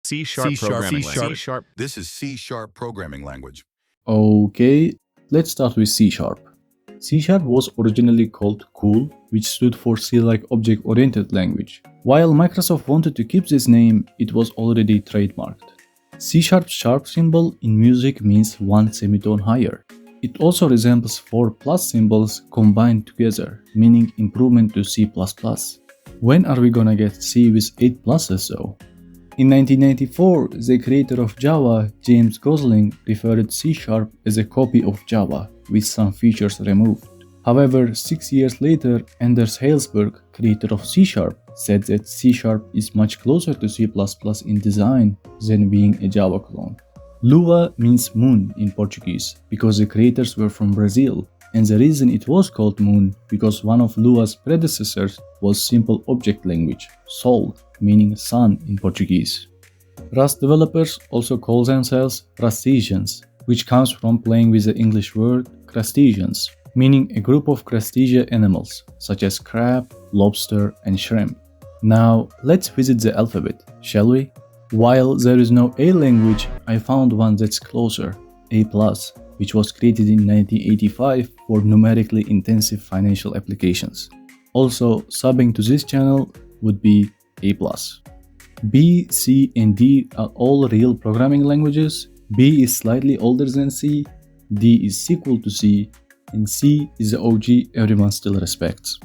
C-sharp programming language. C-sharp. This is C-sharp programming language. Okay, let's start with C#. C# was originally called COOL, which stood for C-like object-oriented language. While Microsoft wanted to keep this name, it was already trademarked. C#'s sharp symbol in music means one semitone higher. It also resembles four plus symbols combined together, meaning improvement to C++. When are we gonna get C with 8 pluses though? In 1994, the creator of Java, James Gosling, referred C# as a copy of Java, with some features removed. However, 6 years later, Anders Hejlsberg, creator of C#, said that C# is much closer to C++ in design than being a Java clone. Lua means moon in Portuguese because the creators were from Brazil, and the reason it was called moon because one of Lua's predecessors was simple object language, Sol, meaning sun in Portuguese. Rust developers also call themselves Rustigians, which comes from playing with the English word crustaceans, meaning a group of crustacean animals, such as crab, lobster, and shrimp. Now, let's visit the alphabet, shall we? While there is no A language, I found one that's closer, A+, which was created in 1985 for numerically intensive financial applications. Also, subbing to this channel would be A+. B, C, and D are all real programming languages. B is slightly older than C, D is sequel to C, and C is the OG everyone still respects.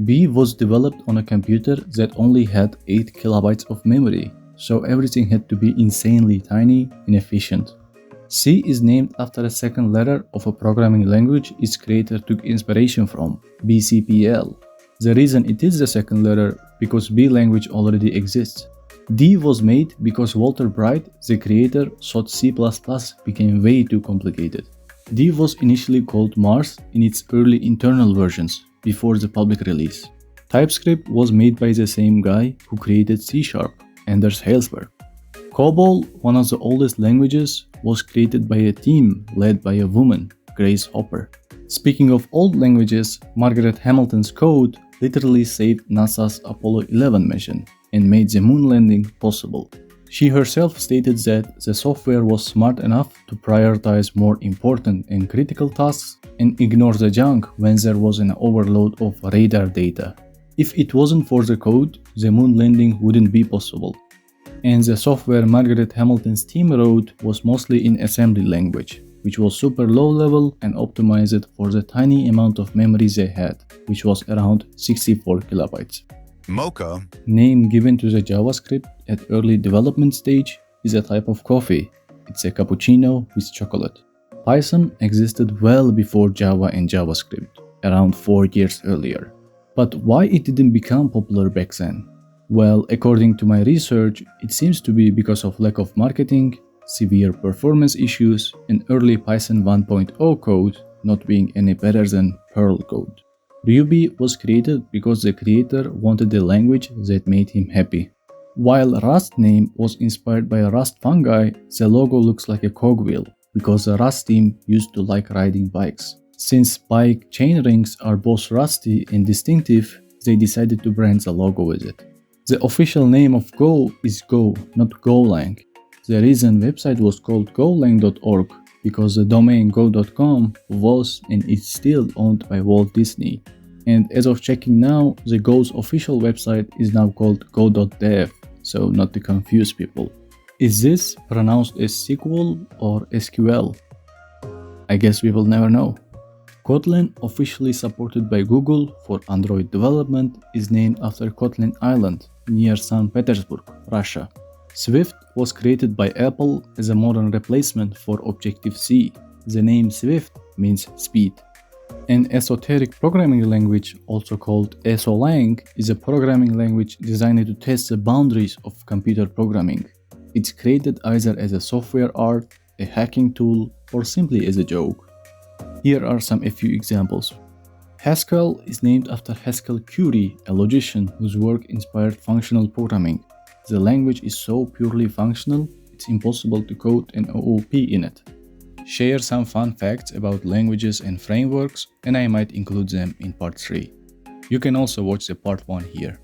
B was developed on a computer that only had 8 kilobytes of memory, so everything had to be insanely tiny and efficient. C is named after a second letter of a programming language its creator took inspiration from, BCPL. The reason it is the second letter because B language already exists. D was made because Walter Bright, the creator, thought C++ became way too complicated. D was initially called Mars in its early internal versions, before the public release. TypeScript was made by the same guy who created C#, Anders Hejlsberg. COBOL, one of the oldest languages, was created by a team led by a woman, Grace Hopper. Speaking of old languages, Margaret Hamilton's code literally saved NASA's Apollo 11 mission and made the moon landing possible. She herself stated that the software was smart enough to prioritize more important and critical tasks and ignore the junk when there was an overload of radar data. If it wasn't for the code, the moon landing wouldn't be possible. And the software Margaret Hamilton's team wrote was mostly in assembly language, which was super low level and optimized for the tiny amount of memory they had, which was around 64 kilobytes. Mocha, Name given to the JavaScript at early development stage, is a type of coffee. It's a cappuccino with chocolate. Python existed well before Java and JavaScript, around 4 years earlier. But why it didn't become popular back then? Well, according to my research, it seems to be because of lack of marketing, severe performance issues, and early Python 1.0 code not being any better than Perl code. Ruby was created because the creator wanted a language that made him happy. While Rust name was inspired by Rust fungi, the logo looks like a cogwheel because the Rust team used to like riding bikes. Since bike chain rings are both rusty and distinctive, they decided to brand the logo with it. The official name of Go is Go, not Golang. The reason website was called golang.org because the domain go.com was and is still owned by Walt Disney. And as of checking now, the Go's official website is now called go.dev, so not to confuse people. Is this pronounced as SQL or SQL? I guess we will never know. Kotlin, officially supported by Google for Android development, is named after Kotlin Island near St. Petersburg, Russia. Swift was created by Apple as a modern replacement for Objective-C. The name Swift means speed. An esoteric programming language, also called EsoLang, is a programming language designed to test the boundaries of computer programming. It's created either as a software art, a hacking tool, or simply as a joke. Here are a few examples. Haskell is named after Haskell Curry, a logician whose work inspired functional programming. The language is so purely functional, it's impossible to code an OOP in it. Share some fun facts about languages and frameworks, and I might include them in part 3. You can also watch the part 1 here.